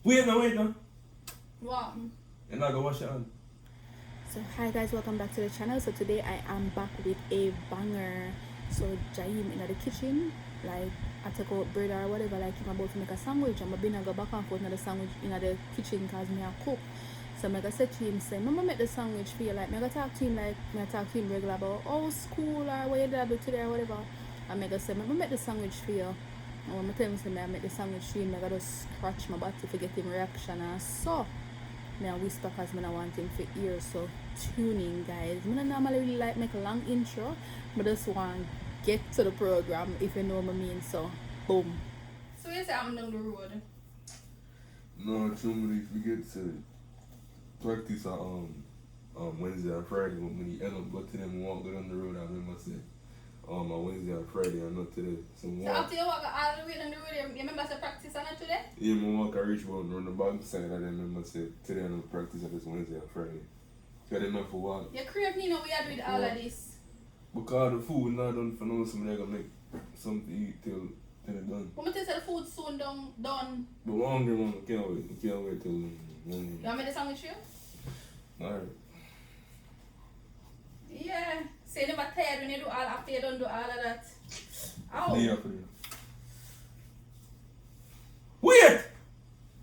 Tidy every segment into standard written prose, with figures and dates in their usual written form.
Wait now. What? You're not gonna wash your hand. So hi guys, welcome back to the channel. So today I am back with a banger. So Jaim in the kitchen, like I take out bread or whatever, like I'm about to make a sandwich. I'm gonna go back and forth in the sandwich in the kitchen because me I cook. So I said to him, say, Mama make the sandwich for you. Like I talk to him like I talk to him regular about school or what you do today or whatever. And I say, Mama make the sandwich for you. And when I tell him say I make the sandwich for him, I just scratch my body to get him reaction and so me and whisper because I want him for ear. So tune in guys. I don't normally really like make a long intro, but just want to get to the program if you know what I mean. So boom. So you say I'm down the road? No, somebody forget to practice on Wednesday or Friday when you end up go to them and walk down the road. I remember say on Wednesday or Friday and not today. So After you walk all the way down the road, you remember to practice on it today? Yeah, I walk a reach about on the back side. I remember say today I don't practice at this Wednesday or Friday. Got enough for walk. You crave me now we are with all of this. Because the food not done for now, somebody gonna make something to eat till it's done. But I tell you the food soon done. But I'm hungry, man. I can't wait. I can't wait till You want me to sandwich you? Alright. Yeah. Say you never tired when you do all after you don't do all of that. Ow. Day after day.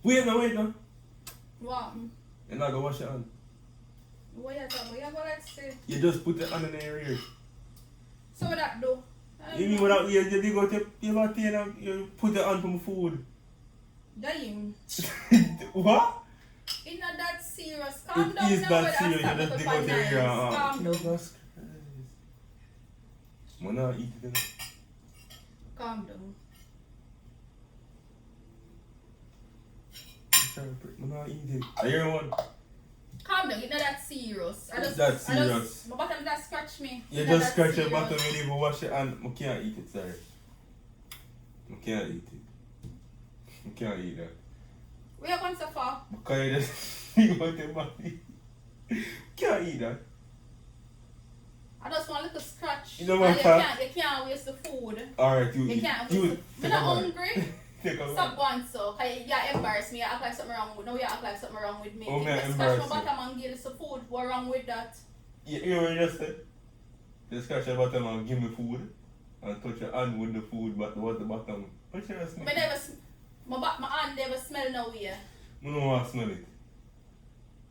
Wait now. What? You're not gonna wash your hand. What you talking about? You go let's see. You just put it hand in your ear. So what that do? You mean without you dig out your tail and you put it on from food? Damn. What? It's not that serious. Calm down It is now. that That's serious. You not just up dig on out your nice. ear. Calm down. Jesus Christ. I'm not eating it. Calm down. I'm not eating it. I hear one. Calm down, it's not that serious. It's that serious. My bottom just scratch me. You It's not just that scratch your serious. bottom and even wash your hand. I can't eat it, sorry. I can't eat it. I can't eat that. Where you going so far? Because you just dig out your body. Can't eat that. I just want a little scratch. You know And what, you can't waste the food. Alright, you You eat. can't You waste the food. I'm not hungry. Take a Stop going so. Because you embarrass me. You act like something wrong with me. No, you act like something wrong with me. Oh, If me you scratch embarrass my you. bottom and give us some food, what's wrong with that? You hear what you just said? You scratch your bottom and give me food. And touch your hand with the food, but what's the bottom? What you just I never, my hand never smell no way. I don't want to smell it.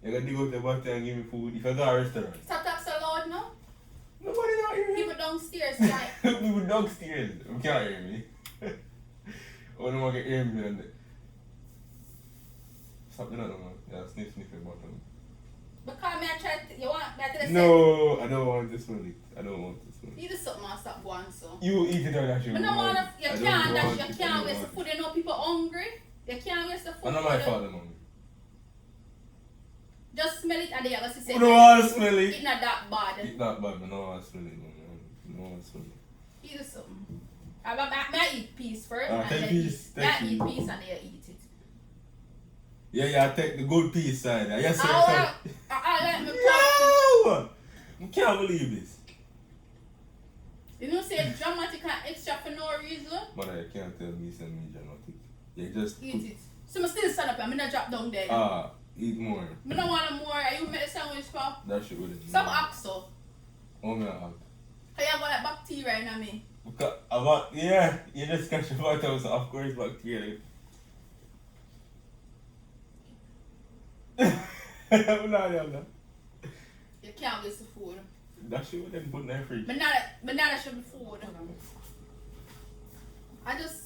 You gotta dig out your bottom and give me food. If I go to a restaurant. Stop talking so loud now. Nobody not hear me. People downstairs like, People downstairs. You can't hear me. I don't want to hear me then. Stop doing that, man. Yeah, sniff your bottom. because me I try to, you want me to say, No, I don't want to smell it. I don't want to smell it. you do something and stop going so. You eat it or that you I don't want to, you I don't can't, want you it, I can't don't waste the want food. You know people hungry. You can't waste the it. food. I know my father, mom. Just smell it and then you have to say, I don't want to smell it. it's not that bad. It's not bad, but I don't want to smell it, man. I don't want to smell it. You do something. I eat peas first. Ah, and take then peas, eat. take Yeah, eat peas. peas and then you eat it. Yeah, I take the good piece side. Yes, sir. I let me practice. No! I can't believe this. You know, say dramatic and extra for no reason. Mother, you can't tell me some me dramatic. You just Eat it. So I still stand up and I'm not drop down there. eat more. I don't want more. Are you make a sandwich for? That shit with it. Some axo. Oh, me act. I have got bacteria in me. Because about, yeah, you just scratch your bottom, so of course bacteria. I'm not doing that. You can't waste the food. That shit with them put in the fridge. Banana should be food. I just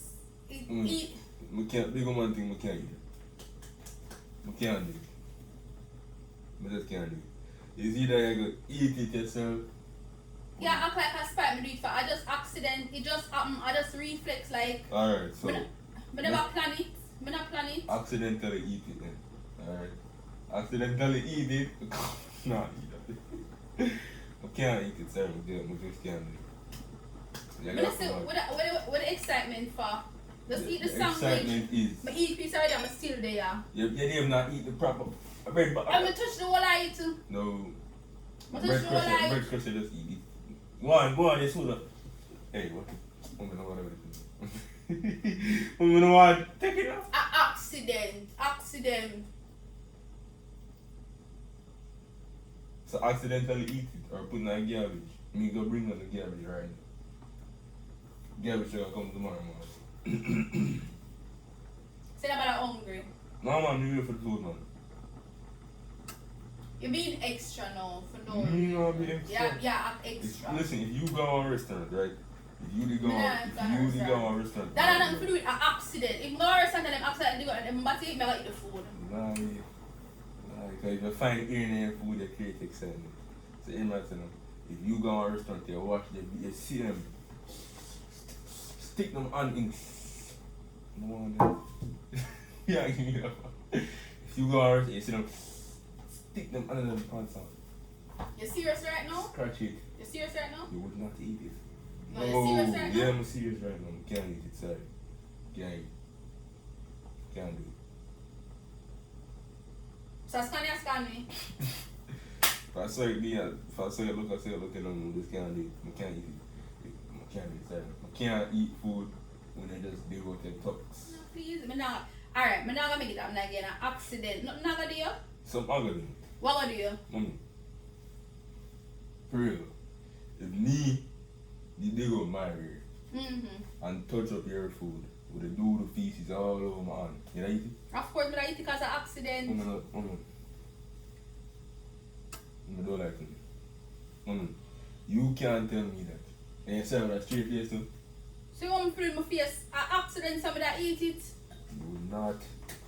eat. I can't, big one thing I can't eat it. I can't do it. I just can't do it. It's either you go eat it yourself. Yeah, act like I spite me do it for. I just accident. It just happen. I just reflex like. Alright, so. I never plan it. I not plan it. Accidentally eat it then. Alright. Accidentally eat it. Nah, eat it. I can't eat it, sorry. I just can't do it. But listen, what the excitement for? Just eat the sandwich. Excitement is. I eat piece already, I'm still there. You didn't not eat the proper bread butter. I'm gonna touch the whole I eat. No. What Bread is your crusher, life? bread crusher just eat it. Go on, it's full of. Hey, what? I'm gonna want to I'm gonna want take it off. Accident. accident. So accidentally eat it or put it in a garbage. Me go bring on the garbage right now. Garbage will come tomorrow morning. Say that about hungry. No man, me wait for the food man. You're being extra now for no Me reason. not be extra. Yeah, act extra. Listen, if you go on a restaurant, right? If you go Me on, not if go on you restaurant. go on a restaurant. That has nothing to do with an accident. If no restaurant and them accident, they go and them body, me like the food. Nah, because if you find ear in their food, they create excitement. So imagine them. If you go on a restaurant, you watch them, you see them, stick them on in. No one there. Yeah, give me that one. If you go on a restaurant, you see them, stick them under the pants on. You serious right now? Scratch it. You serious right now? You would not eat it. No, you serious right yeah, now? I'm serious right now. Can't eat it, sorry. Can't eat it. Can't do it. So scan me. If I saw it, look, I say look at them, just can't do it. I can't eat it. I can't eat it, sorry. I can't eat food when they just dig out their tucks. No, please, me not. Alright, me not gonna make it happen again. An accident. Nothing not gonna do you? Some ugly. What gonna do you? Mommy. For real. If me, you dig out my ear and touch up your food with the doodle feces all over my hand, you know eat it? Of course, me not eat it because of accident. Mommy, don't like me. Mommy, you can't tell me that. And you say with a straight face too? So you want me to put in my face an accident, somebody that eat it?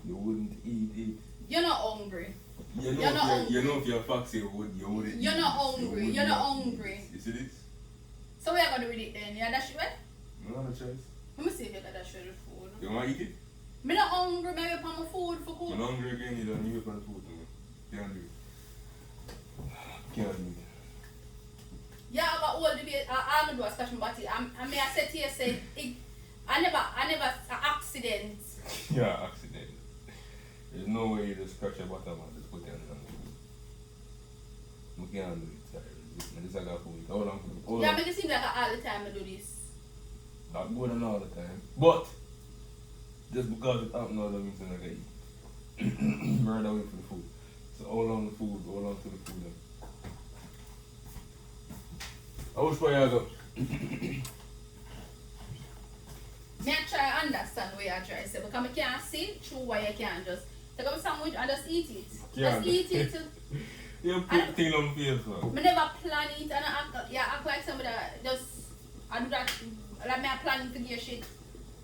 You wouldn't eat it. You're not hungry. You know, You're not hungry. you know if you're foxy, you wouldn't You're eat not it. hungry. You're not hungry. You see this? So we are gonna do with it then. Yeah, that's it. No other choice. Let me see if you got that shredded food. You want to eat it? Me not hungry, maybe upon my food for cook. When hungry again, you don't need to food to me. Can't do it. Can't do it. Yeah, I got all the way. I'm gonna do a scratch my body. I mean, I said to you, say, I never, accident. Yeah, accident. There's no way you just scratch your bottom and just put it on the food. We can't do it, sorry. This I got food. Hold on. Yeah, make it seem like all the time I do this. Not good and all the time. But, just because it happened all the means I'm not going to eat. Murder away for the food. So hold on to the food then. I wish for you go. Me I try to understand what you try to say because I can't see through why you can't just take up a sandwich and just eat it. Yeah. Just eat it. You put thing on face, man. I never plan it and I act like somebody that just, I do that, like me I plan to get shit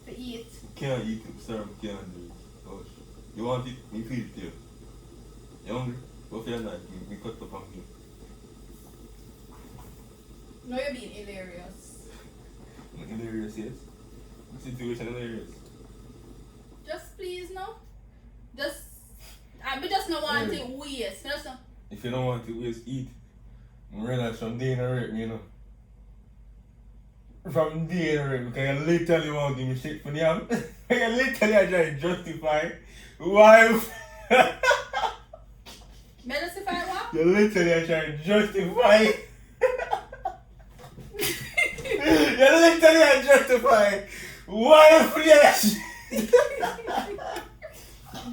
to eat. Can't eat it, sir. Can't do it. Gosh. You want it? Me feed it to you. You hungry? Go for your knife. Me cut up and give. No, you're being hilarious. Hilarious, yes. The situation hilarious. Just please, no. Just, I just not want to waste. Me just not. If you don't want to waste, eat. I realize from day and rape, you know. From day and rape, because you literally want to give me shit for them. You literally are trying to justify why. Me justify what? You literally are trying to justify. You literally are justify why you feel that shit.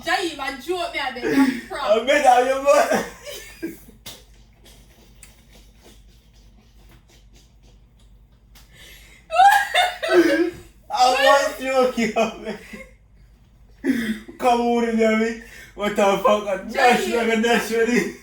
Jai, my joke me, I beg. I'm proud. I bet how your mother. I was joking, man. Come on, Jamie. What the fuck? Dash like a dash ready.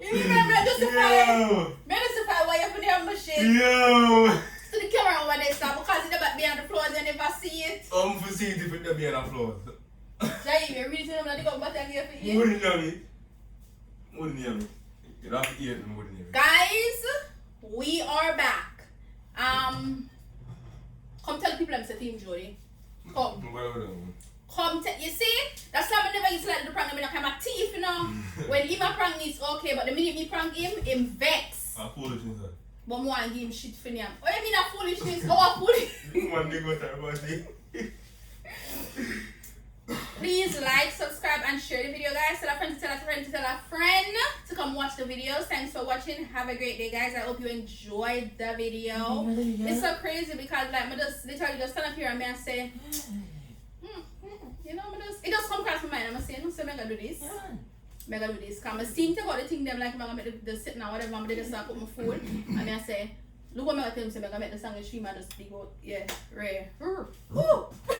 You remember me justify? Yo. Me justify why you put there on my shit. Yo. To the camera over there, sir, because it's about behind the floor, you never see it. I'm for seeing if it be on the floor. Jai, you really tell them that they got better gear for you. Wouldn't hear me. Wouldn't hear me. You have to eat and wouldn't hear me. Guys, we are back. Come tell people I'm Team Jody. Come. Come tell, you see? That's why I never used to like the prank. I mean, I'm a thief, you know. When him a prank me, it's okay, but the minute me prank him vex. Foolishness. But more and give him shit for him. What you mean a foolishness? Oh, a foolishness. One day go to our body. Please like, subscribe, and share the video, guys. Tell a friend to tell a friend to tell a friend to come watch the videos. Thanks for watching. Have a great day, guys. I hope you enjoyed the video. It's so crazy because like I just literally just stand up here and I say, I do this. Yeah. I do this. Cause I steam take out the thing them like I'm gonna make the sitting or whatever. I'm gonna just put my phone and I say, look what I'm gonna tell him. So I'm gonna make the sandwich stream and just dig out. Yeah, rare.